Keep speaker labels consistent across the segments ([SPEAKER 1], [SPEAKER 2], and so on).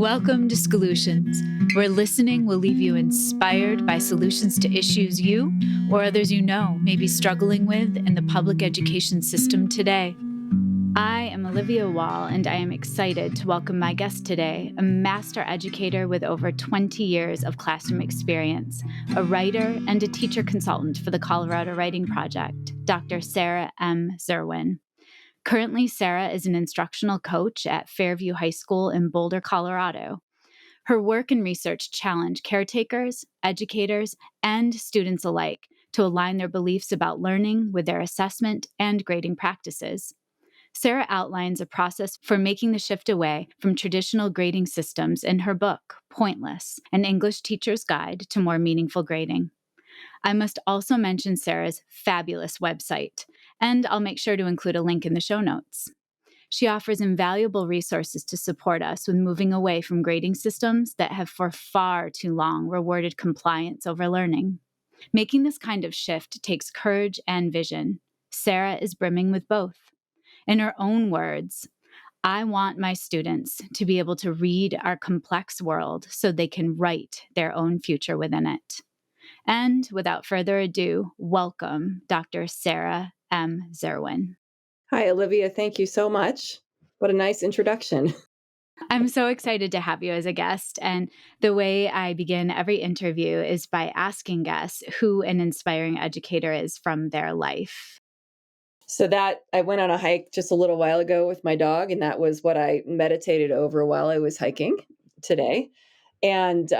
[SPEAKER 1] Welcome to Solutions, where listening will leave you inspired by solutions to issues you or others you know may be struggling with in the public education system today. I am Olivia Wall, and I am excited to welcome my guest today, a master educator with over 20 years of classroom experience, a writer and a teacher consultant for the Colorado Writing Project, Dr. Sarah M. Zerwin. Currently, Sarah is an instructional coach at Fairview High School in Boulder, Colorado. Her work and research challenge caretakers, educators, and students alike to align their beliefs about learning with their assessment and grading practices. Sarah outlines a process for making the shift away from traditional grading systems in her book, Pointless, An English Teacher's Guide to More Meaningful Grading. I must also mention Sarah's fabulous website, and I'll make sure to include a link in the show notes. She offers invaluable resources to support us with moving away from grading systems that have for far too long rewarded compliance over learning. Making this kind of shift takes courage and vision. Sarah is brimming with both. In her own words, I want my students to be able to read our complex world so they can write their own future within it. And without further ado, welcome Dr. Sarah M. Zerwin.
[SPEAKER 2] Hi, Olivia. Thank you so much. What a nice introduction.
[SPEAKER 1] I'm so excited to have you as a guest. And the way I begin every interview is by asking guests who an inspiring educator is from their life.
[SPEAKER 2] So that I went on a hike just a little while ago with my dog, and that was what I meditated over while I was hiking today. And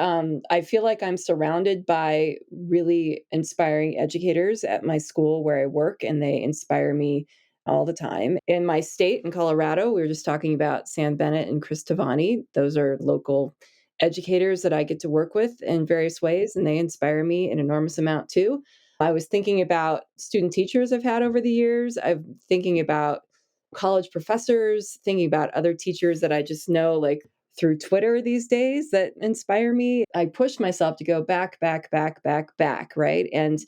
[SPEAKER 2] I feel like I'm surrounded by really inspiring educators at my school where I work, and they inspire me all the time. In my state, in Colorado, we were just talking about Sam Bennett and Chris Tavani. Those are local educators that I get to work with in various ways, and they inspire me an enormous amount too. I was thinking about student teachers I've had over the years. I'm thinking about college professors, thinking about other teachers that I just know, like through Twitter these days, that inspire me. I push myself to go back, right? And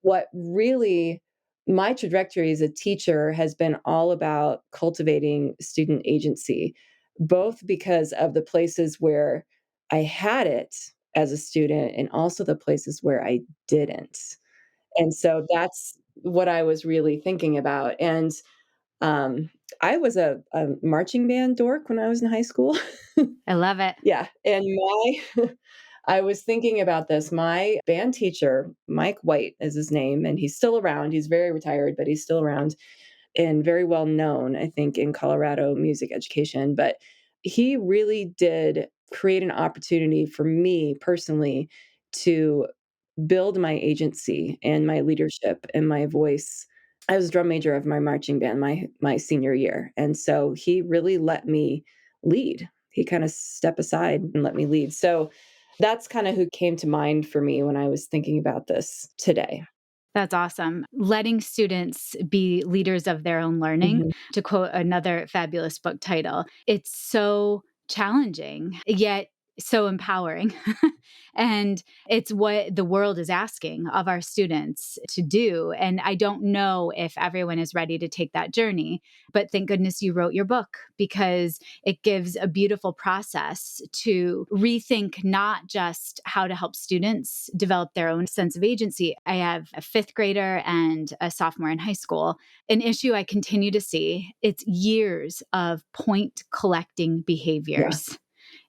[SPEAKER 2] what really my trajectory as a teacher has been all about cultivating student agency, both because of the places where I had it as a student and also the places where I didn't. And so that's what I was really thinking about. And um, I was a marching band dork when I was in high school.
[SPEAKER 1] I love it.
[SPEAKER 2] Yeah. And I was thinking about this. My band teacher, Mike White is his name, and he's still around. He's very retired, but he's still around and very well known, I think, in Colorado music education. But he really did create an opportunity for me personally to build my agency and my leadership and my voice. I was drum major of my marching band my senior year. And so he really let me lead. He kind of stepped aside and let me lead. So that's kind of who came to mind for me when I was thinking about this today.
[SPEAKER 1] That's awesome. Letting students be leaders of their own learning,
[SPEAKER 2] Mhm.
[SPEAKER 1] to quote another fabulous book title. It's so challenging, yet so empowering. And it's what the world is asking of our students to do. And I don't know if everyone is ready to take that journey, but thank goodness you wrote your book, because it gives a beautiful process to rethink not just how to help students develop their own sense of agency. I have a fifth grader and a sophomore in high school. An issue I continue to see, it's years of point collecting
[SPEAKER 2] Yeah.
[SPEAKER 1] behaviors.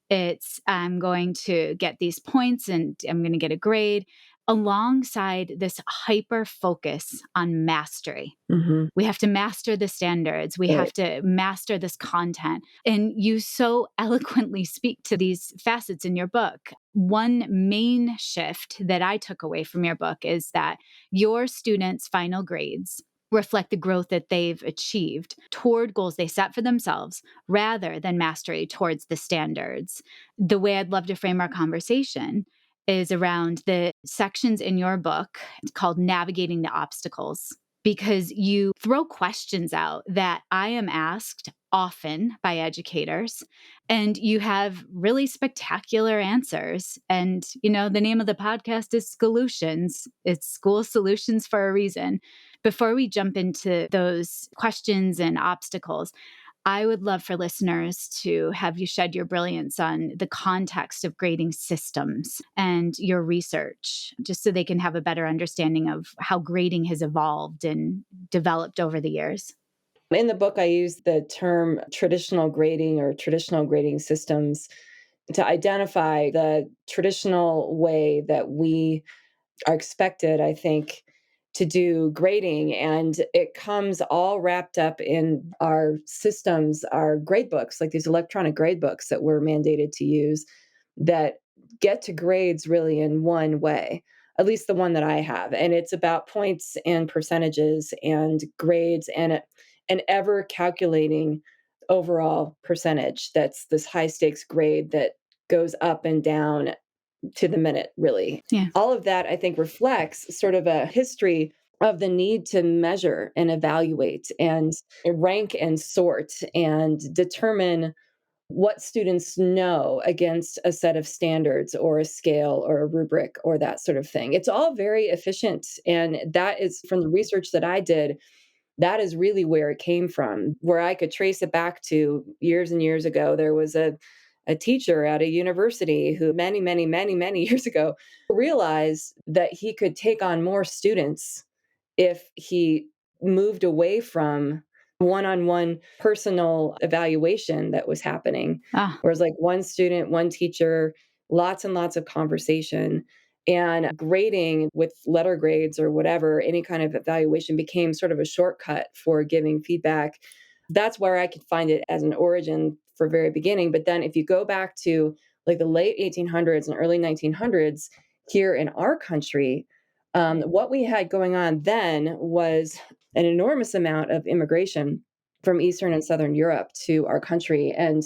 [SPEAKER 1] It's, I'm going to get these points and I'm going to get a grade, alongside this hyper focus on mastery.
[SPEAKER 2] Mhm.
[SPEAKER 1] We have to master the standards. We
[SPEAKER 2] Right.
[SPEAKER 1] have to master this content. And you so eloquently speak to these facets in your book. One main shift that I took away from your book is that your students' final grades reflect the growth that they've achieved toward goals they set for themselves rather than mastery towards the standards. The way I'd love to frame our conversation is around the sections in your book called Navigating the Obstacles, because you throw questions out that I am asked often by educators, and you have really spectacular answers. And, you know, the name of the podcast is Solutions. It's School Solutions for a reason. Before we jump into those questions and obstacles, I would love for listeners to have you shed your brilliance on the context of grading systems and your research, just so they can have a better understanding of how grading has evolved and developed over the years.
[SPEAKER 2] In the book, I use the term traditional grading or traditional grading systems to identify the traditional way that we are expected, I think, to do grading. And it comes all wrapped up in our systems, our grade books, like these electronic grade books that we're mandated to use that get to grades really in one way, at least the one that I have. And it's about points and percentages and grades and an ever calculating overall percentage. That's this high stakes grade that goes up and down to the minute, really.
[SPEAKER 1] Yeah.
[SPEAKER 2] All of that, I think, reflects sort of a history of the need to measure and evaluate and rank and sort and determine what students know against a set of standards or a scale or a rubric or that sort of thing. It's all very efficient. And that is from the research that I did. That is really where it came from, where I could trace it back to years and years ago. There was a teacher at a university who many years ago realized that he could take on more students if he moved away from one-on-one personal evaluation that was happening.
[SPEAKER 1] Ah,
[SPEAKER 2] Whereas like one student, one teacher, lots and lots of conversation and grading with letter grades or whatever, any kind of evaluation became sort of a shortcut for giving feedback. That's where I could find it as an origin for very beginning. But then if you go back to like the late 1800s and early 1900s here in our country, what we had going on then was an enormous amount of immigration from Eastern and Southern Europe to our country. And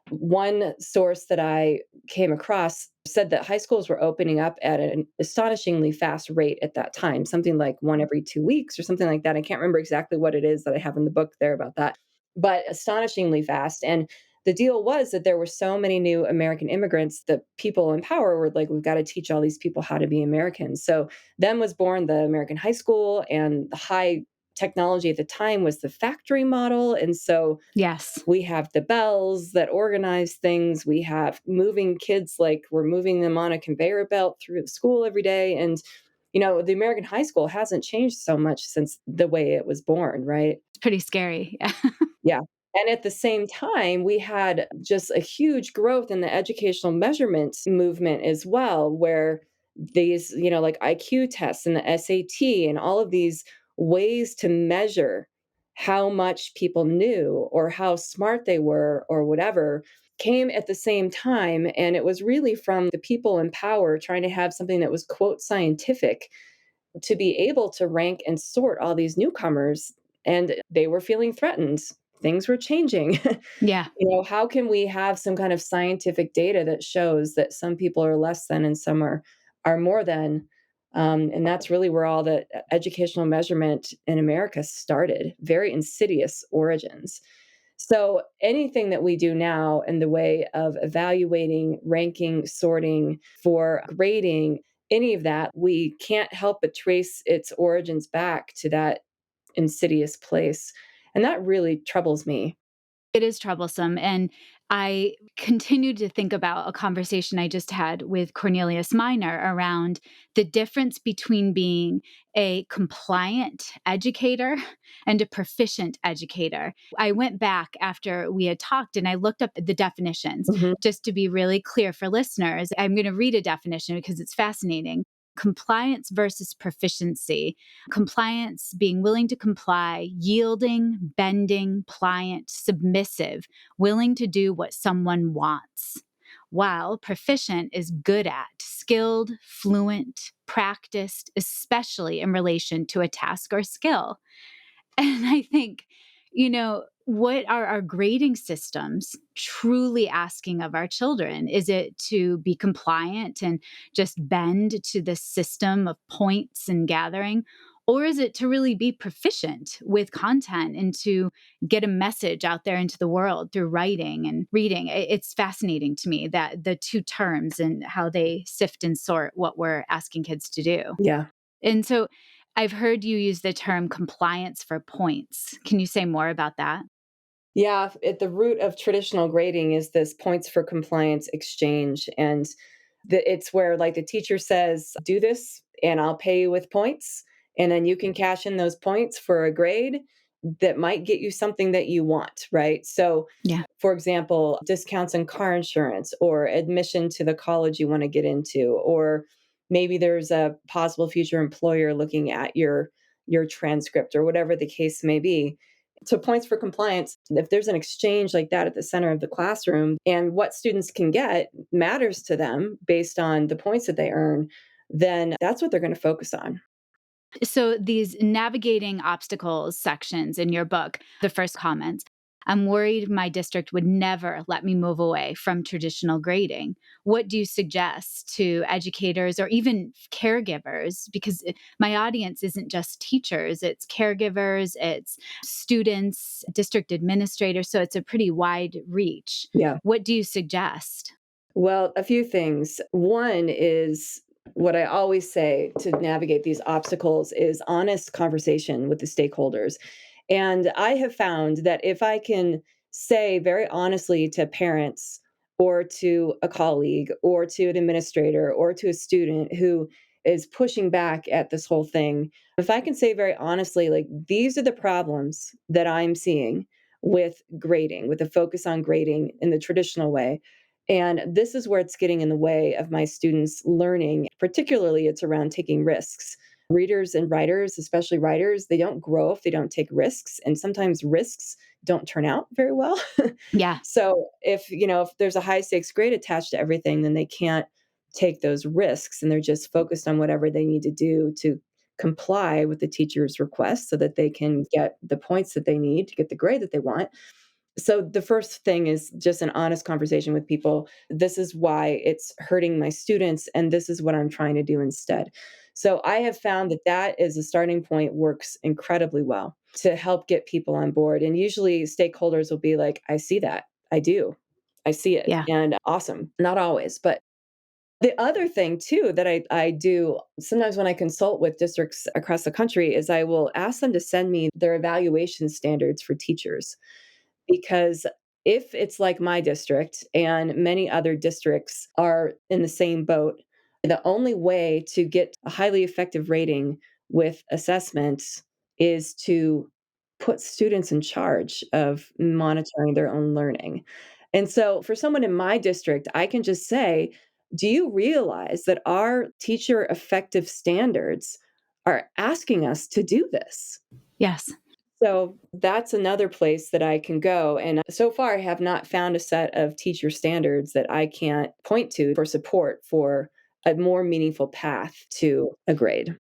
[SPEAKER 2] one source that I came across said that high schools were opening up at an astonishingly fast rate at that time, something like one every 2 weeks or something like that. I can't remember exactly what it is that I have in the book there about that, but astonishingly fast. And the deal was that there were so many new American immigrants that people in power were like, we've got to teach all these people how to be Americans. So then was born the American high school, and the high technology at the time was the factory model. And so
[SPEAKER 1] yes.
[SPEAKER 2] we have the bells that organize things. We have moving kids like we're moving them on a conveyor belt through the school every day. And, the American high school hasn't changed so much since the way it was born, right?
[SPEAKER 1] It's pretty scary. Yeah.
[SPEAKER 2] Yeah. And at the same time, we had just a huge growth in the educational measurement movement as well, where these, like IQ tests and the SAT and all of these ways to measure how much people knew or how smart they were or whatever came at the same time. And it was really from the people in power trying to have something that was, quote, scientific to be able to rank and sort all these newcomers. And they were feeling threatened. Things were changing.
[SPEAKER 1] Yeah.
[SPEAKER 2] How can we have some kind of scientific data that shows that some people are less than and some are more than? And that's really where all the educational measurement in America started, very insidious origins. So anything that we do now in the way of evaluating, ranking, sorting, for grading, any of that, we can't help but trace its origins back to that insidious place. And that really troubles me.
[SPEAKER 1] It is troublesome. And I continued to think about a conversation I just had with Cornelius Minor around the difference between being a compliant educator and a proficient educator. I went back after we had talked and I looked up the definitions
[SPEAKER 2] Mhm.
[SPEAKER 1] just to be really clear for listeners. I'm going to read a definition because it's fascinating. Compliance versus proficiency. Compliance, being willing to comply, yielding, bending, pliant, submissive, willing to do what someone wants. While proficient is good at, skilled, fluent, practiced, especially in relation to a task or skill. And I think, what are our grading systems truly asking of our children? Is it to be compliant and just bend to the system of points and gathering? Or is it to really be proficient with content and to get a message out there into the world through writing and reading? It's fascinating to me that the two terms and how they sift and sort what we're asking kids to do.
[SPEAKER 2] Yeah.
[SPEAKER 1] And so I've heard you use the term compliance for points. Can you say more about that?
[SPEAKER 2] Yeah, at the root of traditional grading is this points for compliance exchange. And it's where, like, the teacher says, do this and I'll pay you with points. And then you can cash in those points for a grade that might get you something that you want, right? So,
[SPEAKER 1] Yeah.
[SPEAKER 2] for example, discounts on car insurance or admission to the college you want to get into, or maybe there's a possible future employer looking at your transcript or whatever the case may be. So, points for compliance, if there's an exchange like that at the center of the classroom and what students can get matters to them based on the points that they earn, then that's what they're going to focus on.
[SPEAKER 1] So these navigating obstacles sections in your book, the first comments, I'm worried my district would never let me move away from traditional grading. What do you suggest to educators or even caregivers? Because my audience isn't just teachers, it's caregivers, it's students, district administrators. So it's a pretty wide reach.
[SPEAKER 2] Yeah.
[SPEAKER 1] What do you suggest?
[SPEAKER 2] Well, a few things. One is what I always say to navigate these obstacles is honest conversation with the stakeholders. And I have found that if I can say very honestly to parents or to a colleague or to an administrator or to a student who is pushing back at this whole thing, if I can say very honestly, like, these are the problems that I'm seeing with grading, with the focus on grading in the traditional way, and this is where it's getting in the way of my students learning. Particularly, it's around taking risks. Readers and writers, especially writers, they don't grow if they don't take risks. And sometimes risks don't turn out very well.
[SPEAKER 1] Yeah.
[SPEAKER 2] So if there's a high stakes grade attached to everything, then they can't take those risks and they're just focused on whatever they need to do to comply with the teacher's request so that they can get the points that they need to get the grade that they want. So the first thing is just an honest conversation with people. This is why it's hurting my students, and this is what I'm trying to do instead. So I have found that that is a starting point works incredibly well to help get people on board. And usually stakeholders will be like, I see that. I do. I see it.
[SPEAKER 1] Yeah.
[SPEAKER 2] And awesome. Not always, but the other thing too that I do sometimes when I consult with districts across the country is I will ask them to send me their evaluation standards for teachers, because if it's like my district and many other districts are in the same boat, the only way to get a highly effective rating with assessments is to put students in charge of monitoring their own learning. And so for someone in my district, I can just say, do you realize that our teacher effective standards are asking us to do this?
[SPEAKER 1] Yes.
[SPEAKER 2] So that's another place that I can go. And so far, I have not found a set of teacher standards that I can't point to for support for a more meaningful path to a grade.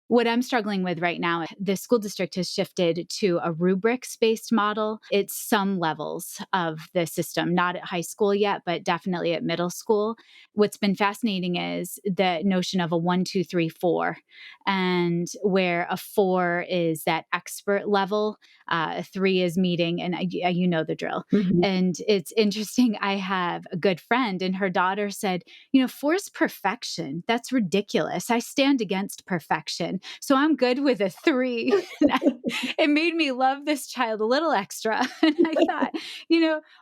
[SPEAKER 1] What I'm struggling with right now, the school district has shifted to a rubrics based model. It's some levels of the system, not at high school yet, but definitely at middle school. What's been fascinating is the notion of a 1, 2, 3, 4, and where a 4 is that expert level, a 3 is meeting, and you know the drill.
[SPEAKER 2] Mhm.
[SPEAKER 1] And it's interesting. I have a good friend, and her daughter said, 4 is perfection. That's ridiculous. I stand against perfection. So I'm good with a 3. It made me love this child a little extra. And I thought,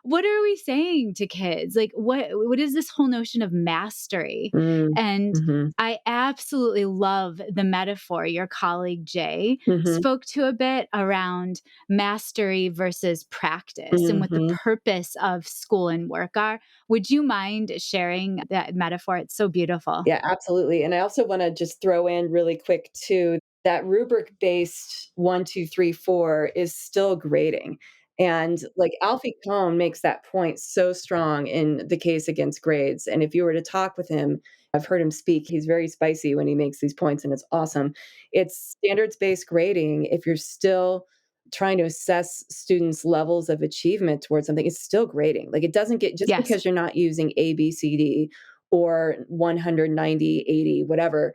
[SPEAKER 1] what are we saying to kids? Like, what is this whole notion of mastery?
[SPEAKER 2] Mm,
[SPEAKER 1] And
[SPEAKER 2] mhm,
[SPEAKER 1] I absolutely love the metaphor your colleague Jay
[SPEAKER 2] mhm,
[SPEAKER 1] spoke to a bit around mastery versus practice and what the
[SPEAKER 2] mhm.
[SPEAKER 1] purpose of school and work are. Would you mind sharing that metaphor? It's so beautiful.
[SPEAKER 2] Yeah, absolutely. And I also want to just throw in really quick too that rubric based 1, 2, 3, 4 is still grading. And like Alfie Kohn makes that point so strong in the case against grades. And if you were to talk with him, I've heard him speak. He's very spicy when he makes these points, and it's awesome. It's standards based grading. If you're still trying to assess students' levels of achievement towards something, it's still grading. Like, it doesn't get, just
[SPEAKER 1] Yes.
[SPEAKER 2] because you're not using A, B, C, D or 190, 80, whatever.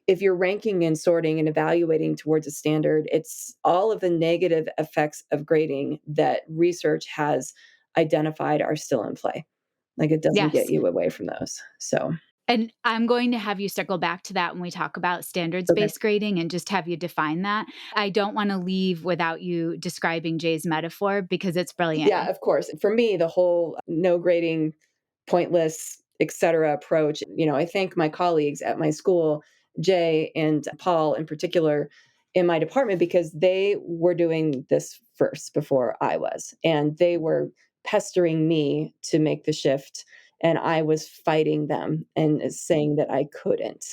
[SPEAKER 2] If you're ranking and sorting and evaluating towards a standard, it's all of the negative effects of grading that research has identified are still in play. Like, it doesn't get
[SPEAKER 1] Yes.
[SPEAKER 2] you away from those. So,
[SPEAKER 1] And I'm going to have you circle back to that when we talk about
[SPEAKER 2] Okay.
[SPEAKER 1] standards-based grading and just have you define that. I don't want to leave without you describing Jay's metaphor because it's brilliant.
[SPEAKER 2] Yeah, of course. For me, the whole no grading, pointless, etc. approach, I thank my colleagues at my school, Jay and Paul in particular, in my department because they were doing this first before I was. And they were pestering me to make the shift. And I was fighting them and saying that I couldn't.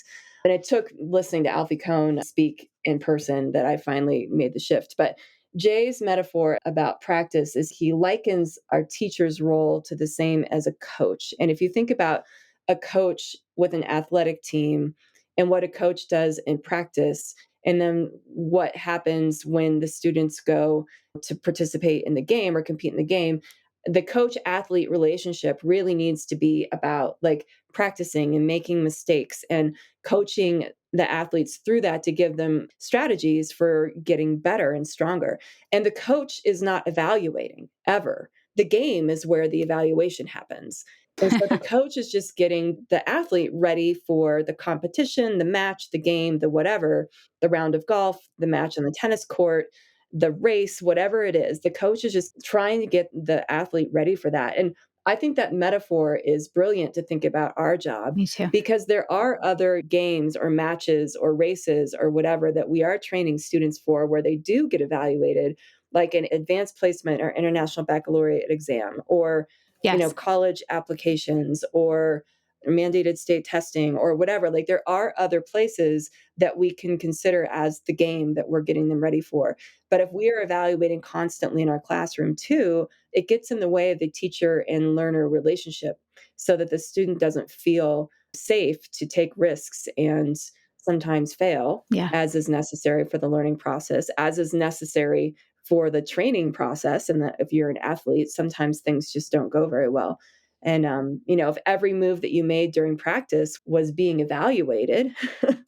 [SPEAKER 2] And it took listening to Alfie Kohn speak in person that I finally made the shift. But Jay's metaphor about practice is he likens our teacher's role to the same as a coach. And if you think about a coach with an athletic team and what a coach does in practice, and then what happens when the students go to participate in the game or compete in the game, the coach athlete relationship really needs to be about like practicing and making mistakes and coaching the athletes through that to give them strategies for getting better and stronger. And the coach is not evaluating ever. The game is where the evaluation happens. And so the coach is just getting the athlete ready for the competition, the match, the game, the whatever, the round of golf, the match on the tennis court, the race, whatever it is. The coach is just trying to get the athlete ready for that. And I think that metaphor is brilliant to think about our job
[SPEAKER 1] Me too.
[SPEAKER 2] because there are other games or matches or races or whatever that we are training students for where they do get evaluated, like an advanced placement or international baccalaureate exam or
[SPEAKER 1] Yes.
[SPEAKER 2] college applications or mandated state testing or whatever. Like there are other places that we can consider as the game that we're getting them ready for. But if we are evaluating constantly in our classroom too, it gets in the way of the teacher and learner relationship so that the student doesn't feel safe to take risks and sometimes fail,
[SPEAKER 1] Yeah.
[SPEAKER 2] as is necessary for the learning process, as is necessary for the training process. And that if you're an athlete, sometimes things just don't go very well. And, if every move that you made during practice was being evaluated,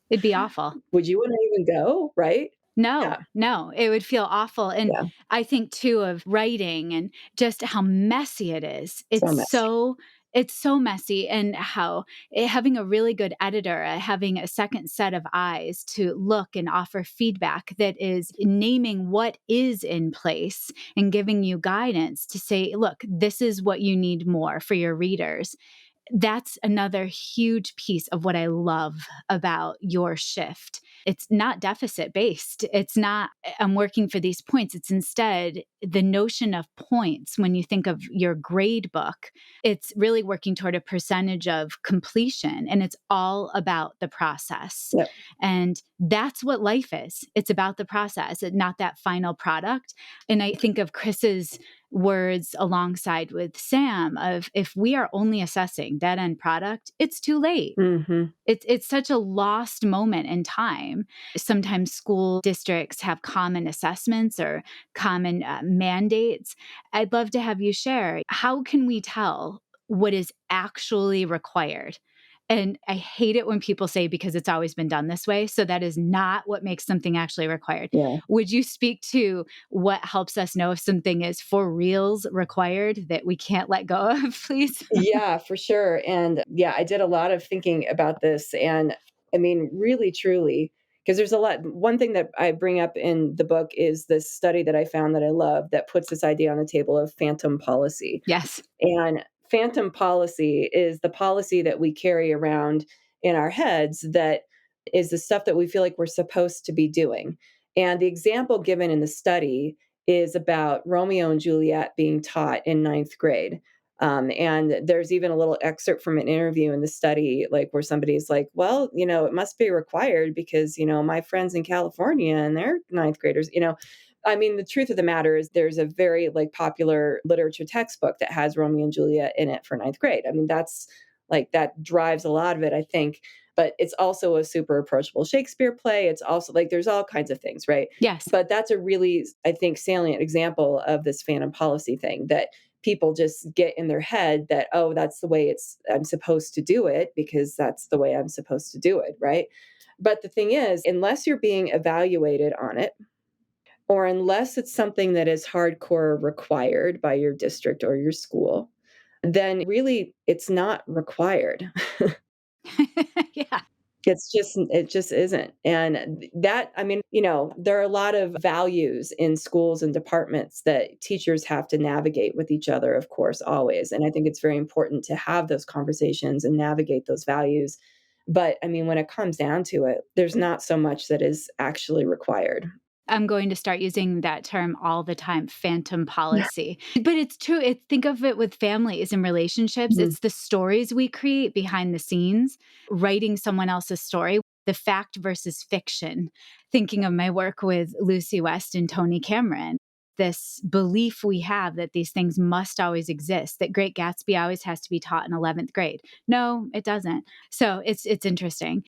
[SPEAKER 1] It'd be awful.
[SPEAKER 2] would you want to even go? Right?
[SPEAKER 1] No,
[SPEAKER 2] Yeah.
[SPEAKER 1] no, it would feel awful, and
[SPEAKER 2] Yeah.
[SPEAKER 1] I think too of writing and just how messy it is.
[SPEAKER 2] So messy.
[SPEAKER 1] It's so messy and how having a really good editor, having a second set of eyes to look and offer feedback that is naming what is in place and giving you guidance to say, "Look, this is what you need more for your readers." That's another huge piece of what I love about your shift. It's not deficit based. It's not, I'm working for these points. It's instead the notion of points. When you think of your grade book, it's really working toward a percentage of completion, and it's all about the process.
[SPEAKER 2] Yep.
[SPEAKER 1] And that's what life is. It's about the process, not that final product. And I think of Chris's words alongside with Sam of if we are only assessing that end product, it's too late.
[SPEAKER 2] Hmm.
[SPEAKER 1] It's such a lost moment in time. Sometimes school districts have common assessments or common mandates. I'd love to have you share how can we tell what is actually required? And I hate it when people say because it's always been done this way. So that is not what makes something actually required.
[SPEAKER 2] Yeah.
[SPEAKER 1] Would you speak to what helps us know if something is for reals required that we can't let go of, please?
[SPEAKER 2] Yeah, for sure. And yeah, I did a lot of thinking about this. And I mean, really, truly, because there's a lot. One thing that I bring up in the book is this study that I found that I love that puts this idea on the table of phantom policy.
[SPEAKER 1] Yes.
[SPEAKER 2] And phantom policy is the policy that we carry around in our heads that is the stuff that we feel like we're supposed to be doing. And the example given in the study is about Romeo and Juliet being taught in ninth grade. And there's even a little excerpt from an interview in the study, like where somebody's like, well, it must be required because, my friends in California and they're ninth graders, I mean, the truth of the matter is there's a very like popular literature textbook that has Romeo and Juliet in it for ninth grade. I mean, that's like that drives a lot of it, I think. But it's also a super approachable Shakespeare play. It's also like there's all kinds of things, right?
[SPEAKER 1] Yes.
[SPEAKER 2] But that's a really, I think, salient example of this phantom policy thing that people just get in their head that, oh, that's the way I'm supposed to do it because that's the way I'm supposed to do it, right? But the thing is, unless you're being evaluated on it, or unless it's something that is hardcore required by your district or your school, then really it's not required.
[SPEAKER 1] Yeah.
[SPEAKER 2] It just isn't. And that, I mean, there are a lot of values in schools and departments that teachers have to navigate with each other, of course, always. And I think it's very important to have those conversations and navigate those values. But I mean, when it comes down to it, there's not so much that is actually required.
[SPEAKER 1] I'm going to start using that term all the time, phantom policy. But it's true. Think of it with families and relationships.
[SPEAKER 2] Mhm.
[SPEAKER 1] It's the stories we create behind the scenes, writing someone else's story, the fact versus fiction. Thinking of my work with Lucy West and Tony Cameron, this belief we have that these things must always exist, that Great Gatsby always has to be taught in 11th grade. No, it doesn't. So it's interesting.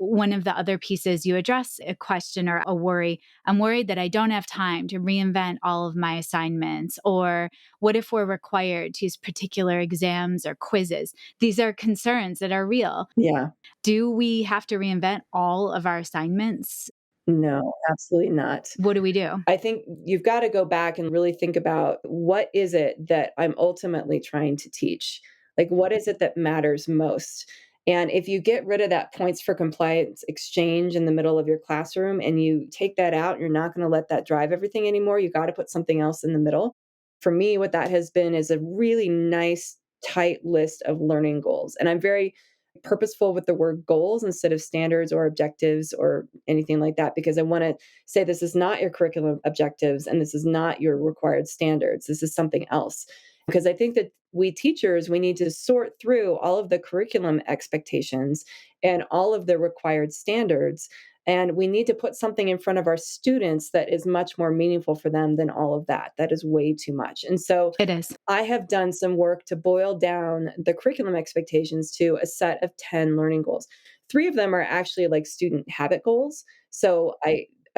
[SPEAKER 1] One of the other pieces you address a question or a worry. I'm worried that I don't have time to reinvent all of my assignments. Or what if we're required to use particular exams or quizzes? These are concerns that are real.
[SPEAKER 2] Yeah.
[SPEAKER 1] Do we have to reinvent all of our assignments?
[SPEAKER 2] No, absolutely not.
[SPEAKER 1] What do we do?
[SPEAKER 2] I think you've got to go back and really think about what is it that I'm ultimately trying to teach? Like, what is it that matters most? And if you get rid of that points for compliance exchange in the middle of your classroom and you take that out, you're not going to let that drive everything anymore. You got to put something else in the middle. For me, what that has been is a really nice, tight list of learning goals. And I'm very purposeful with the word goals instead of standards or objectives or anything like that, because I want to say this is not your curriculum objectives and this is not your required standards. This is something else. Because I think that we teachers, we need to sort through all of the curriculum expectations and all of the required standards. And we need to put something in front of our students that is much more meaningful for them than all of that. That is way too much. And so
[SPEAKER 1] It is.
[SPEAKER 2] I have done some work to boil down the curriculum expectations to a set of 10 learning goals. 3 of them are actually like student habit goals. So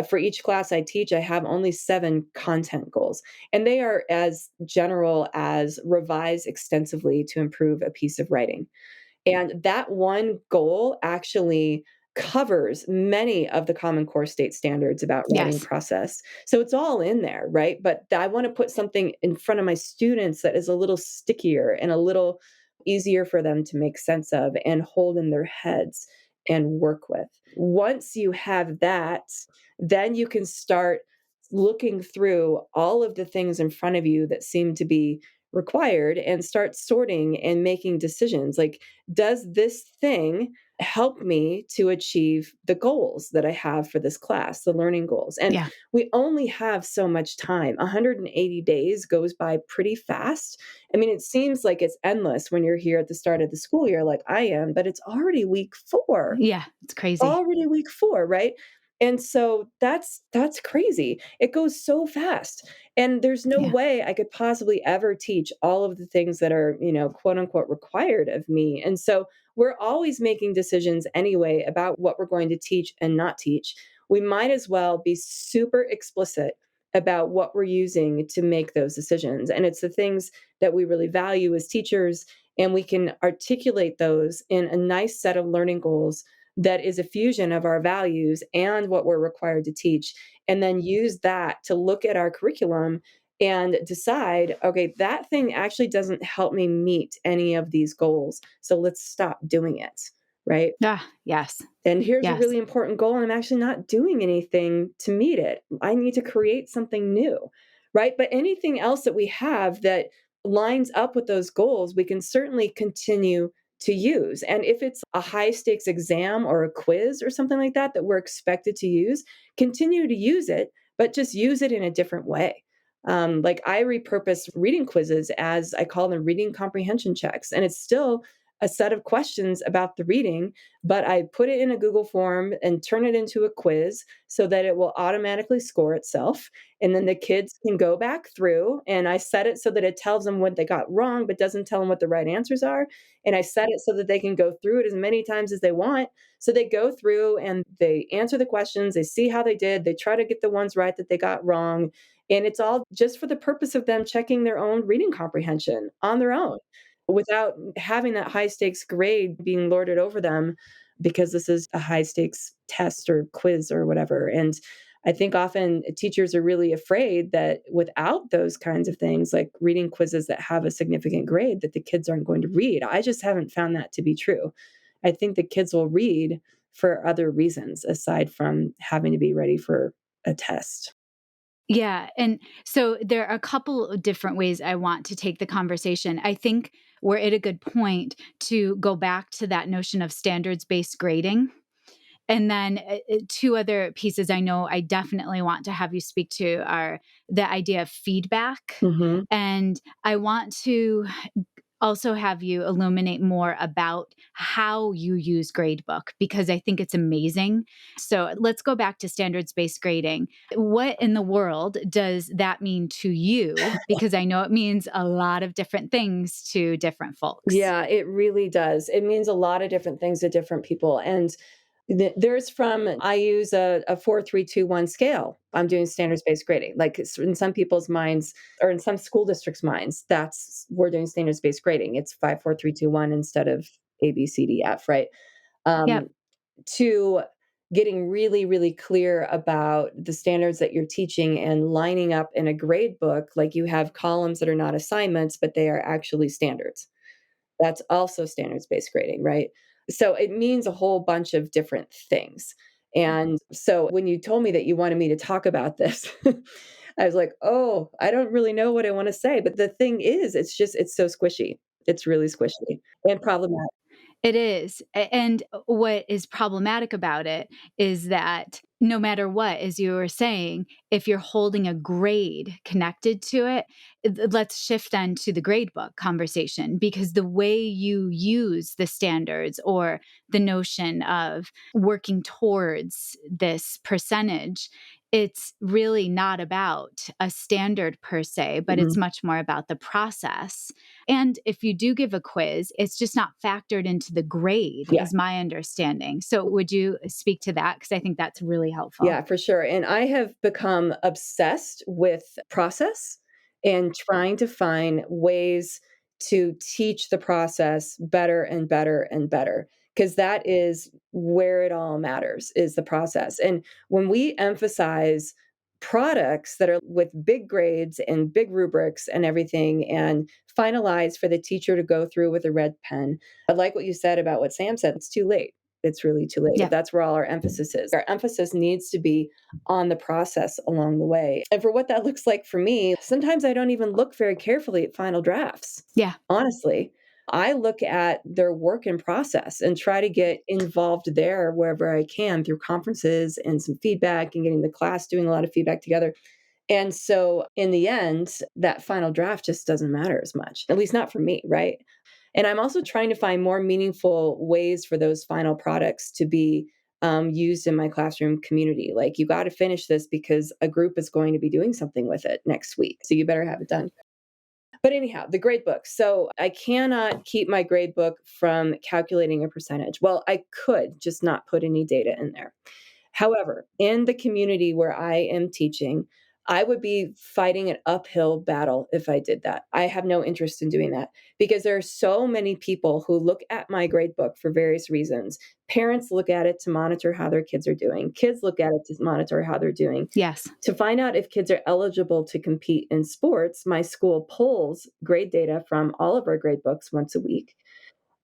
[SPEAKER 2] for each class I teach, I have only 7 content goals, and they are as general as revise extensively to improve a piece of writing. And that one goal actually covers many of the Common Core state standards about writing
[SPEAKER 1] Yes.
[SPEAKER 2] process. So it's all in there, right? But I want to put something in front of my students that is a little stickier and a little easier for them to make sense of and hold in their heads and work with. Once you have that, then you can start looking through all of the things in front of you that seem to be required and start sorting and making decisions. Like, does this thing help me to achieve the goals that I have for this class, the learning goals? And
[SPEAKER 1] Yeah.
[SPEAKER 2] we only have so much time. 180 days goes by pretty fast. I mean, it seems like it's endless when you're here at the start of the school year, like I am, but it's already week 4.
[SPEAKER 1] Yeah. It's crazy.
[SPEAKER 2] Already week 4, right? And so that's crazy. It goes so fast. And there's no
[SPEAKER 1] Yeah.
[SPEAKER 2] way I could possibly ever teach all of the things that are, quote unquote required of me. And so we're always making decisions anyway about what we're going to teach and not teach. We might as well be super explicit about what we're using to make those decisions. And it's the things that we really value as teachers, and we can articulate those in a nice set of learning goals that is a fusion of our values and what we're required to teach, and then use that to look at our curriculum and decide, okay, that thing actually doesn't help me meet any of these goals. So let's stop doing it. Right.
[SPEAKER 1] Ah, yes.
[SPEAKER 2] And here's a
[SPEAKER 1] Yes.
[SPEAKER 2] really important goal, and I'm actually not doing anything to meet it. I need to create something new. Right. But anything else that we have that lines up with those goals, we can certainly continue to use. And if it's a high stakes exam or a quiz or something like that that we're expected to use, continue to use it, but just use it in a different way. Like I repurpose reading quizzes, as I call them, reading comprehension checks. And it's still a set of questions about the reading, but I put it in a Google form and turn it into a quiz so that it will automatically score itself. And then the kids can go back through, and I set it so that it tells them what they got wrong, but doesn't tell them what the right answers are. And I set it so that they can go through it as many times as they want. So they go through and they answer the questions, they see how they did, they try to get the ones right that they got wrong. And it's all just for the purpose of them checking their own reading comprehension on their own without having that high stakes grade being lorded over them, because this is a high stakes test or quiz or whatever. And I think often teachers are really afraid that without those kinds of things, like reading quizzes that have a significant grade, that the kids aren't going to read. I just haven't found that to be true. I think the kids will read for other reasons aside from having to be ready for a test.
[SPEAKER 1] Yeah. And so there are a couple of different ways I want to take the conversation. I think we're at a good point to go back to that notion of standards based grading. And then two other pieces I know I definitely want to have you speak to are the idea of feedback.
[SPEAKER 2] Mhm.
[SPEAKER 1] And I want to also have you illuminate more about how you use Gradebook because I think it's amazing. So let's go back to standards based grading. What in the world does that mean to you? Because I know it means a lot of different things to different folks.
[SPEAKER 2] Yeah, it really does. It means a lot of different things to different people. And there's from, I use a 4-3-2-1 scale. I'm doing standards based grading. Like in some people's minds, or in some school districts' minds, we're doing standards based grading. It's 5-4-3-2-1 instead of ABCDF, right?
[SPEAKER 1] Yep.
[SPEAKER 2] Um, to getting really, really clear about the standards that you're teaching and lining up in a grade book, like you have columns that are not assignments, but they are actually standards. That's also standards-based grading, right? So it means a whole bunch of different things. And so when you told me that you wanted me to talk about this, I was like, "Oh, I don't really know what I wanna say." But the thing is, it's so squishy. It's really squishy and problematic.
[SPEAKER 1] It is. And what is problematic about it is that no matter what, as you were saying, if you're holding a grade connected to it, let's shift then to the grade book conversation because the way you use the standards or the notion of working towards this percentage, it's really not about a standard per se, but it's
[SPEAKER 2] Mhm.
[SPEAKER 1] much more about the process. And if you do give a quiz, it's just not factored into the grade,
[SPEAKER 2] Yeah.
[SPEAKER 1] is my understanding. So, would you speak to that? Because I think that's really helpful.
[SPEAKER 2] Yeah, for sure. And I have become obsessed with process and trying to find ways to teach the process better and better and better because that is where it all matters is the process. And when we emphasize products that are with big grades and big rubrics and everything and finalized for the teacher to go through with a red pen, I like what you said about what Sam said. It's too late. It's really too late.
[SPEAKER 1] Yeah.
[SPEAKER 2] That's where all our emphasis is. Our emphasis needs to be on the process along the way. And for what that looks like for me, sometimes I don't even look very carefully at final drafts.
[SPEAKER 1] Yeah.
[SPEAKER 2] Honestly, I look at their work in process and try to get involved there wherever I can through conferences and some feedback and getting the class doing a lot of feedback together. And so in the end, that final draft just doesn't matter as much, at least not for me, right? And I'm also trying to find more meaningful ways for those final products to be used in my classroom community. Like, you got to finish this because a group is going to be doing something with it next week. So you better have it done. But anyhow, the grade book. So I cannot keep my grade book from calculating a percentage. Well, I could just not put any data in there. However, in the community where I am teaching, I would be fighting an uphill battle if I did that. I have no interest in doing that because there are so many people who look at my grade book for various reasons. Parents look at it to monitor how their kids are doing. Kids look at it to monitor how they're doing.
[SPEAKER 1] Yes.
[SPEAKER 2] To find out if kids are eligible to compete in sports, my school pulls grade data from all of our grade books once a week.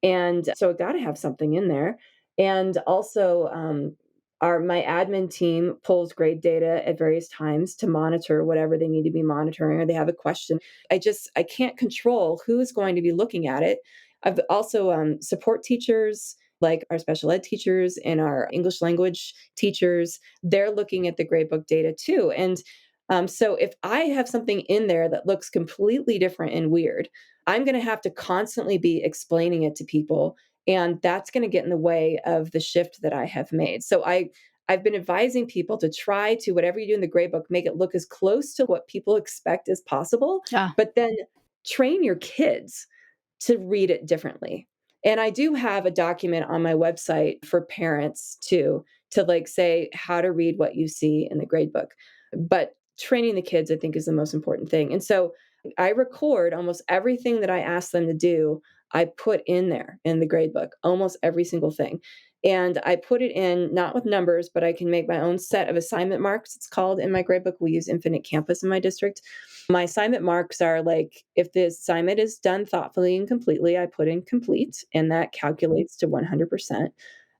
[SPEAKER 2] And so I got to have something in there. And also, my admin team pulls grade data at various times to monitor whatever they need to be monitoring or they have a question. I can't control who's going to be looking at it. I've also support teachers like our special ed teachers and our English language teachers. They're looking at the gradebook data too. And so if I have something in there that looks completely different and weird, I'm going to have to constantly be explaining it to people, and that's going to get in the way of the shift that I have made. So I've been advising people to try to, whatever you do in the grade book, make it look as close to what people expect as possible,
[SPEAKER 1] Ah,
[SPEAKER 2] but then train your kids to read it differently. And I do have a document on my website for parents too, to like say how to read what you see in the grade book. But training the kids, I think, is the most important thing. And so I record almost everything that I ask them to do. I put in there in the grade book, almost every single thing. And I put it in not with numbers, but I can make my own set of assignment marks. It's called in my gradebook. We use Infinite Campus in my district. My assignment marks are like if the assignment is done thoughtfully and completely, I put in complete, and that calculates to 100%.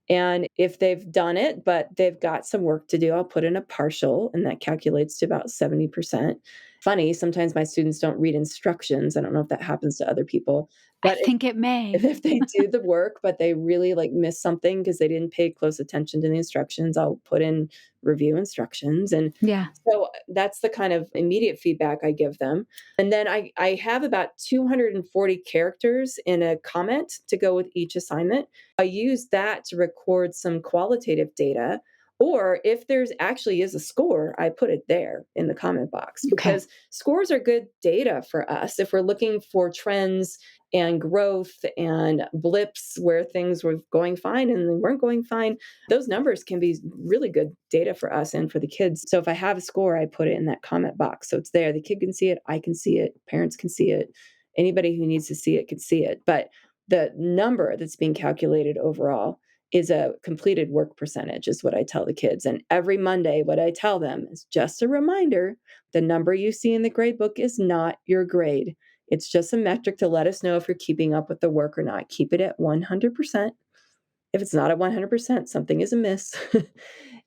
[SPEAKER 2] And if they've done it, but they've got some work to do, I'll put in a partial, and that calculates to about 70%. Funny, sometimes my students don't read instructions. I don't know if that happens to other people,
[SPEAKER 1] I
[SPEAKER 2] but
[SPEAKER 1] think it may.
[SPEAKER 2] if they do the work, but they really, like, miss something because they didn't pay close attention to the instructions, I'll put in review instructions, and
[SPEAKER 1] Yeah.
[SPEAKER 2] so that's the kind of immediate feedback I give them, and then I have about 240 characters in a comment to go with each assignment. I use that to record some qualitative data, or if there's actually is a score, I put it there in the comment box
[SPEAKER 1] Okay.
[SPEAKER 2] because scores are good data for us if we're looking for trends and growth and blips where things were going fine and they weren't going fine. Those numbers can be really good data for us and for the kids. So if I have a score, I put it in that comment box. So it's there. The kid can see it. I can see it. Parents can see it. Anybody who needs to see it can see it. But the number that's being calculated overall is a completed work percentage, is what I tell the kids. And every Monday, what I tell them is just a reminder the number you see in the grade book is not your grade. It's just a metric to let us know if you're keeping up with the work or not. Keep it at 100%. If it's not at 100%, something is amiss.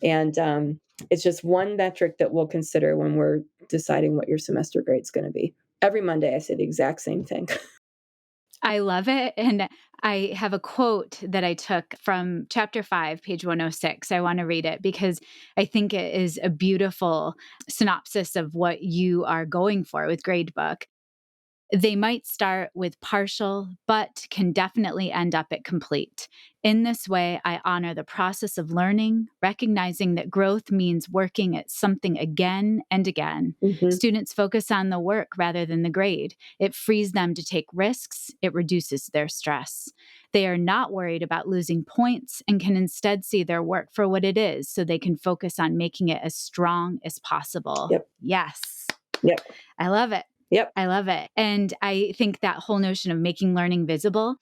[SPEAKER 2] And it's just one metric that we'll consider when we're deciding what your semester grade is going to be. Every Monday, I say the exact same thing.
[SPEAKER 1] I love it. And I have a quote that I took from chapter 5, page 106. I want to read it because I think it is a beautiful synopsis of what you are going for with Gradebook. They might start with partial, but can definitely end up at complete. In this way, I honor the process of learning, recognizing that growth means working at something again and again.
[SPEAKER 2] Mhm.
[SPEAKER 1] Students focus on the work rather than the grade. It frees them to take risks, it reduces their stress. They are not worried about losing points and can instead see their work for what it is so they can focus on making it as strong as possible.
[SPEAKER 2] Yep.
[SPEAKER 1] Yes,
[SPEAKER 2] Yep.
[SPEAKER 1] I love it.
[SPEAKER 2] Yep.
[SPEAKER 1] I love it. And I think that whole notion of making learning visible,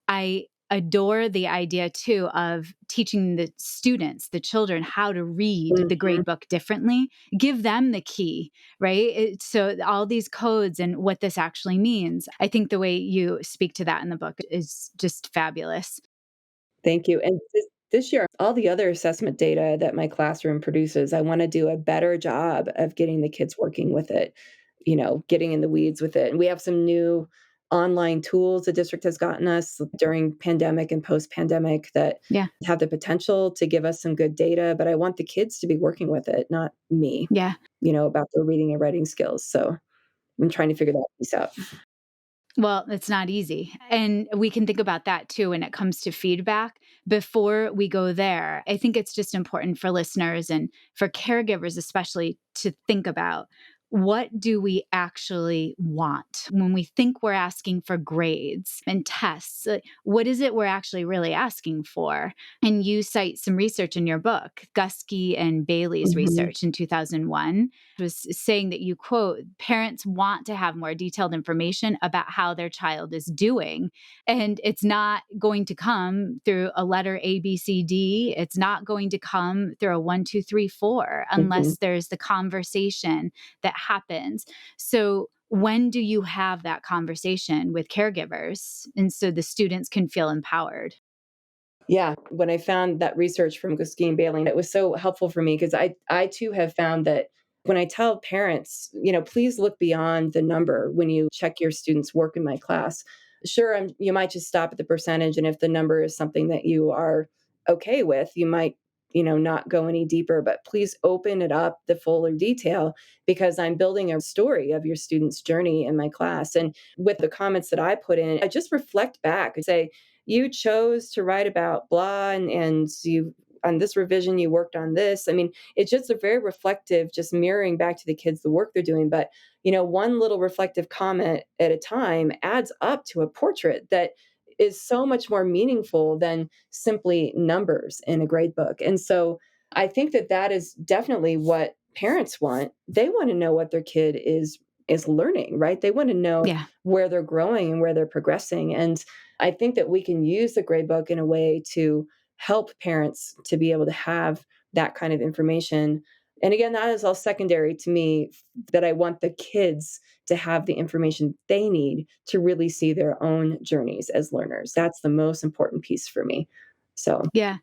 [SPEAKER 1] I adore the idea too of teaching the students, the children, how to read the
[SPEAKER 2] Mhm.
[SPEAKER 1] grade book differently. Give them the key, right? So all these codes and what this actually means. I think the way you speak to that in the book is just fabulous.
[SPEAKER 2] Thank you. And this year, all the other assessment data that my classroom produces, I want to do a better job of getting the kids working with it, getting in the weeds with it. And we have some new online tools the district has gotten us during pandemic and post pandemic that
[SPEAKER 1] Yeah.
[SPEAKER 2] have the potential to give us some good data, but I want the kids to be working with it, not me,
[SPEAKER 1] Yeah.
[SPEAKER 2] about their reading and writing skills. So I'm trying to figure that piece out.
[SPEAKER 1] Well, it's not easy. And we can think about that too when it comes to feedback. Before we go there, I think it's just important for listeners and for caregivers, especially, to think about what do we actually want when we think we're asking for grades and tests? What is it we're actually really asking for? And you cite some research in your book, Guskey and Bailey's
[SPEAKER 2] Mhm.
[SPEAKER 1] research in 2001 was saying that you quote, parents want to have more detailed information about how their child is doing. And it's not going to come through a letter A, B, C, D. It's not going to come through a 1, 2, 3, 4
[SPEAKER 2] Mhm.
[SPEAKER 1] unless there's the conversation that happens. So when do you have that conversation with caregivers? And so the students can feel empowered.
[SPEAKER 2] Yeah, when I found that research from Guskey and Bailey, it was so helpful for me because I too have found that when I tell parents, please look beyond the number when you check your students' work in my class. Sure, you might just stop at the percentage, and if the number is something that you are okay with, you might, not go any deeper. But please open it up the fuller detail because I'm building a story of your student's journey in my class. And with the comments that I put in, I just reflect back and say, you chose to write about blah and you on this revision you worked on this. I mean, it's just a very reflective, just mirroring back to the kids the work they're doing, but one little reflective comment at a time adds up to a portrait that is so much more meaningful than simply numbers in a grade book. And so I think that that is definitely what parents want. They want to know what their kid is learning, right? They want to know
[SPEAKER 1] Yeah.
[SPEAKER 2] where they're growing and where they're progressing. And I think that we can use the grade book in a way to help parents to be able to have that kind of information. And again, that is all secondary to me, that I want the kids to have the information they need to really see their own journeys as learners. That's the most important piece for me. So,
[SPEAKER 1] Yeah.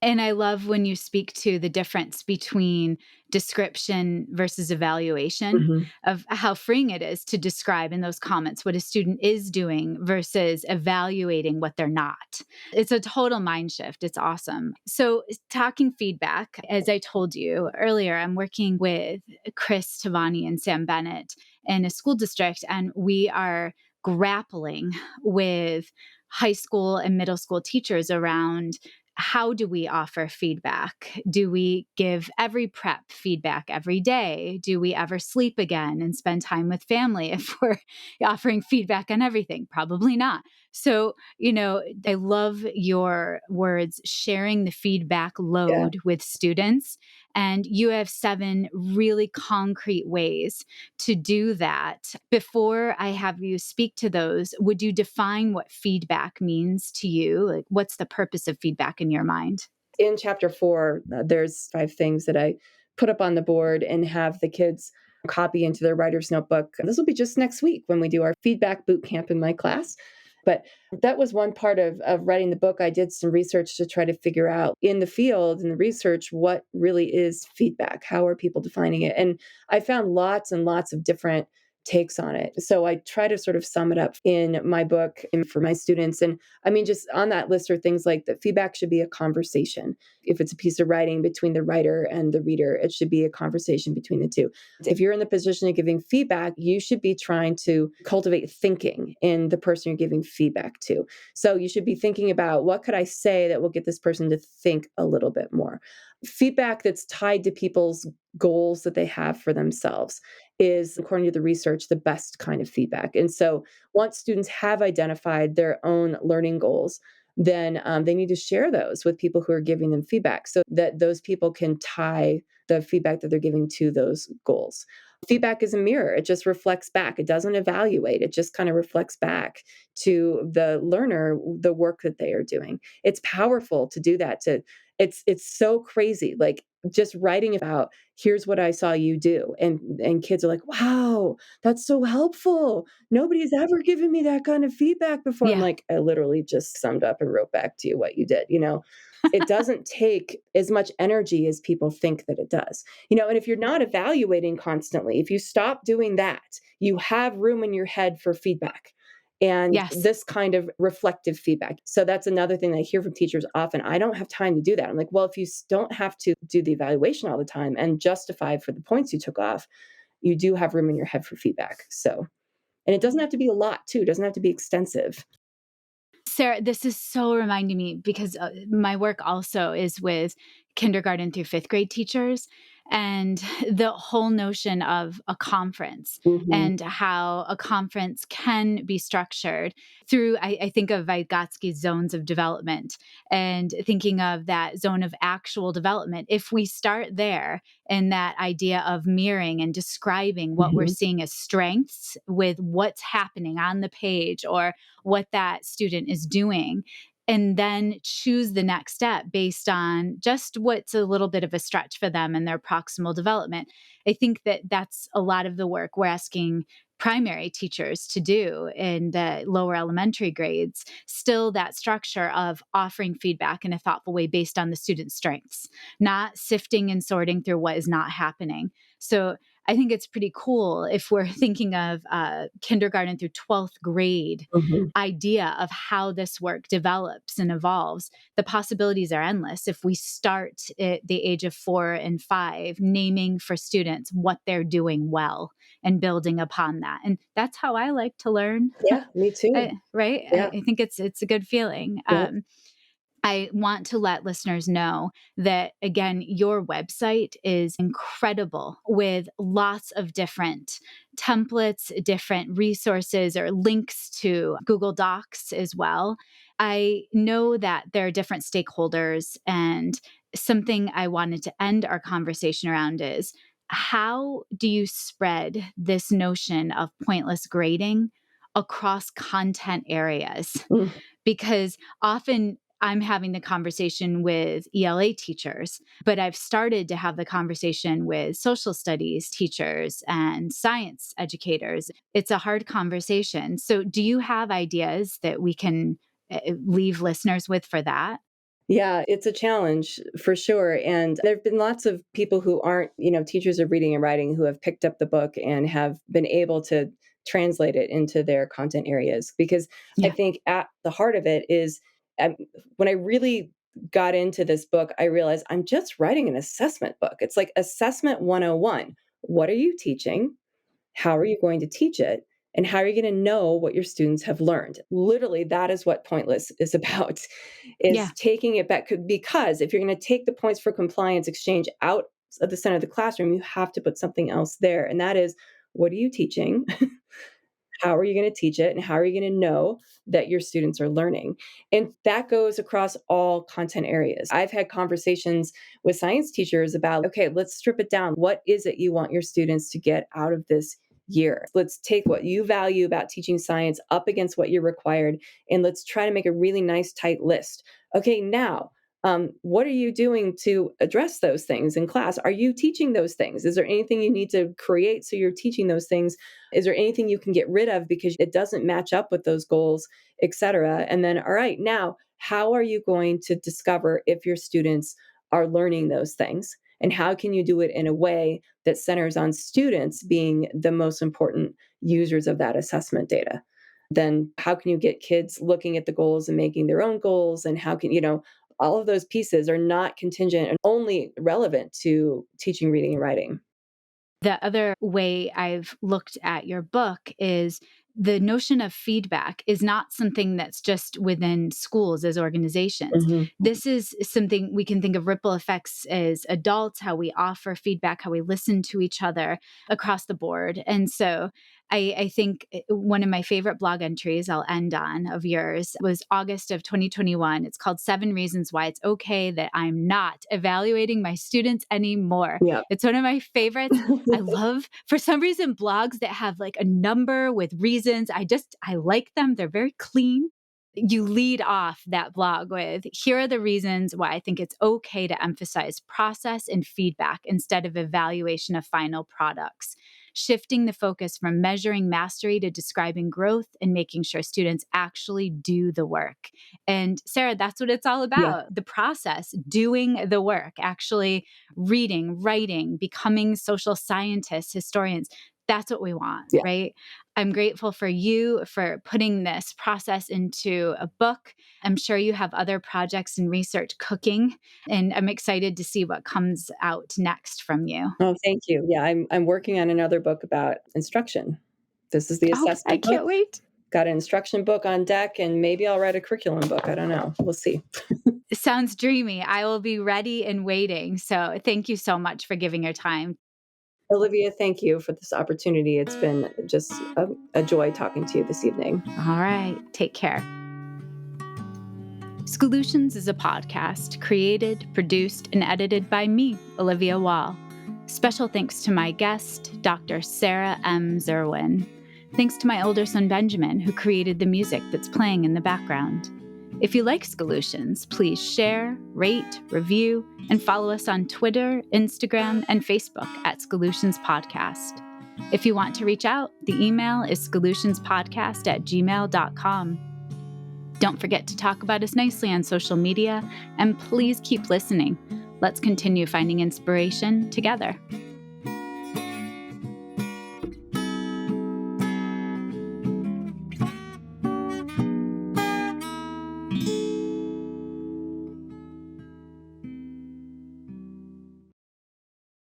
[SPEAKER 1] And I love when you speak to the difference between description versus evaluation,
[SPEAKER 2] mhm,
[SPEAKER 1] of how freeing it is to describe in those comments what a student is doing versus evaluating what they're not. It's a total mind shift. It's awesome. So, talking feedback, as I told you earlier, I'm working with Chris Tavani and Sam Bennett in a school district, and we are grappling with high school and middle school teachers around how do we offer feedback? Do we give every prep feedback every day? Do we ever sleep again and spend time with family if we're offering feedback on everything? Probably not. So, I love your words, sharing the feedback
[SPEAKER 2] yeah.
[SPEAKER 1] load with students. And you have 7 really concrete ways to do that. Before I have you speak to those, would you define what feedback means to you? Like, what's the purpose of feedback in your mind?
[SPEAKER 2] In chapter 4, there's 5 things that I put up on the board and have the kids copy into their writer's notebook. This will be just next week when we do our feedback boot camp in my class. But that was one part of writing the book. I did some research to try to figure out in the field, in the research, what really is feedback? How are people defining it? And I found lots and lots of different takes on it. So I try to sort of sum it up in my book and for my students. And I mean, just on that list are things like that feedback should be a conversation. If it's a piece of writing between the writer and the reader, it should be a conversation between the two. If you're in the position of giving feedback, you should be trying to cultivate thinking in the person you're giving feedback to. So you should be thinking about, what could I say that will get this person to think a little bit more? Feedback that's tied to people's goals that they have for themselves is, according to the research, the best kind of feedback. And so once students have identified their own learning goals, then they need to share those with people who are giving them feedback so that those people can tie the feedback that they're giving to those goals. Feedback is a mirror. It just reflects back. It doesn't evaluate. It just kind of reflects back to the learner the work that they are doing. It's powerful to do that. It's so crazy. Like, just writing about, here's what I saw you do. And kids are like, wow, that's so helpful. Nobody's ever given me that kind of feedback before. I'm
[SPEAKER 1] Yeah.
[SPEAKER 2] like, I literally just summed up and wrote back to you what you did. It doesn't take as much energy as people think that it does. And if you're not evaluating constantly, if you stop doing that, you have room in your head for feedback and
[SPEAKER 1] Yes.
[SPEAKER 2] this kind of reflective feedback. So that's another thing I hear from teachers often. I don't have time to do that. I'm like, well, if you don't have to do the evaluation all the time and justify for the points you took off, you do have room in your head for feedback. So, and it doesn't have to be a lot too. It doesn't have to be extensive.
[SPEAKER 1] Sarah, this is so reminding me because my work also is with kindergarten through 5th grade teachers, and the whole notion of a conference
[SPEAKER 2] Mhm.
[SPEAKER 1] and how a conference can be structured through, I think of Vygotsky's zones of development, and thinking of that zone of actual development. If we start there in that idea of mirroring and describing what we're
[SPEAKER 2] Mhm.
[SPEAKER 1] seeing as strengths with what's happening on the page or what that student is doing, and then choose the next step based on just what's a little bit of a stretch for them and their proximal development. I think that that's a lot of the work we're asking primary teachers to do in the lower elementary grades. Still, that structure of offering feedback in a thoughtful way based on the student's strengths, not sifting and sorting through what is not happening. So I think it's pretty cool if we're thinking of kindergarten through 12th grade
[SPEAKER 2] Mhm.
[SPEAKER 1] idea of how this work develops and evolves. The possibilities are endless if we start at the age of 4 and 5, naming for students what they're doing well and building upon that. And that's how I like to learn.
[SPEAKER 2] Yeah, me too.
[SPEAKER 1] Right?
[SPEAKER 2] Yeah.
[SPEAKER 1] I think it's a good feeling.
[SPEAKER 2] Yep.
[SPEAKER 1] I want to let listeners know that, again, your website is incredible with lots of different templates, different resources, or links to Google Docs as well. I know that there are different stakeholders, and something I wanted to end our conversation around is, how do you spread this notion of pointless grading across content areas?
[SPEAKER 2] Mm.
[SPEAKER 1] Because often I'm having the conversation with ELA teachers, but I've started to have the conversation with social studies teachers and science educators. It's a hard conversation. So do you have ideas that we can leave listeners with for that?
[SPEAKER 2] Yeah, it's a challenge for sure. And there have been lots of people who aren't, teachers of reading and writing who have picked up the book and have been able to translate it into their content areas. Because I
[SPEAKER 1] Yeah.
[SPEAKER 2] think at the heart of it is um, when I really got into this book, I realized I'm just writing an assessment book. It's like Assessment 101. What are you teaching? How are you going to teach it? And how are you going to know what your students have learned? Literally, that is what Pointless is about,
[SPEAKER 1] Yeah.
[SPEAKER 2] is taking it back. Because if you're going to take the points for compliance exchange out of the center of the classroom, you have to put something else there. And that is, what are you teaching? How are you going to teach it? And how are you going to know that your students are learning? And that goes across all content areas. I've had conversations with science teachers about, okay, let's strip it down. What is it you want your students to get out of this year? Let's take what you value about teaching science up against what you're required, and let's try to make a really nice, tight list. Okay, now, what are you doing to address those things in class? Are you teaching those things? Is there anything you need to create so you're teaching those things? Is there anything you can get rid of because it doesn't match up with those goals, et cetera? And then, all right, now, how are you going to discover if your students are learning those things? And how can you do it in a way that centers on students being the most important users of that assessment data? Then how can you get kids looking at the goals and making their own goals? And how can, all of those pieces are not contingent and only relevant to teaching reading and writing.
[SPEAKER 1] The other way I've looked at your book is the notion of feedback is not something that's just within schools as organizations.
[SPEAKER 2] Mhm.
[SPEAKER 1] This is something we can think of ripple effects as adults, how we offer feedback, how we listen to each other across the board. And so I think one of my favorite blog entries I'll end on of yours was August of 2021. It's called 7 Reasons Why It's Okay That I'm Not Evaluating My Students Anymore.
[SPEAKER 2] Yeah.
[SPEAKER 1] It's one of my favorites. I love, for some reason, blogs that have like a number with reasons. I like them. They're very clean. You lead off that blog with, here are the reasons why I think it's okay to emphasize process and feedback instead of evaluation of final products, shifting the focus from measuring mastery to describing growth and making sure students actually do the work. And Sarah, that's what it's all
[SPEAKER 2] Yeah.
[SPEAKER 1] about. The process, doing the work, actually reading, writing, becoming social scientists, historians. That's what we want,
[SPEAKER 2] Yeah.
[SPEAKER 1] right? I'm grateful for you for putting this process into a book. I'm sure you have other projects and research cooking, and I'm excited to see what comes out next from you.
[SPEAKER 2] Oh, thank you. Yeah, I'm working on another book about instruction. This is the
[SPEAKER 1] Oh, I
[SPEAKER 2] assessment book.
[SPEAKER 1] can't wait.
[SPEAKER 2] Got an instruction book on deck, and maybe I'll write a curriculum book. I don't know. We'll see.
[SPEAKER 1] It sounds dreamy. I will be ready and waiting. So thank you so much for giving your time.
[SPEAKER 2] Olivia, thank you for this opportunity. It's been just a joy talking to you this evening.
[SPEAKER 1] All right. Take care. Scholutions is a podcast created, produced, and edited by me, Olivia Wall. Special thanks to my guest, Dr. Sarah M. Zerwin. Thanks to my older son, Benjamin, who created the music that's playing in the background. If you like Scholutions, please share, rate, review, and follow us on Twitter, Instagram, and Facebook at Scholutions Podcast. If you want to reach out, the email is scholutionspodcast@gmail.com. Don't forget to talk about us nicely on social media, and please keep listening. Let's continue finding inspiration together.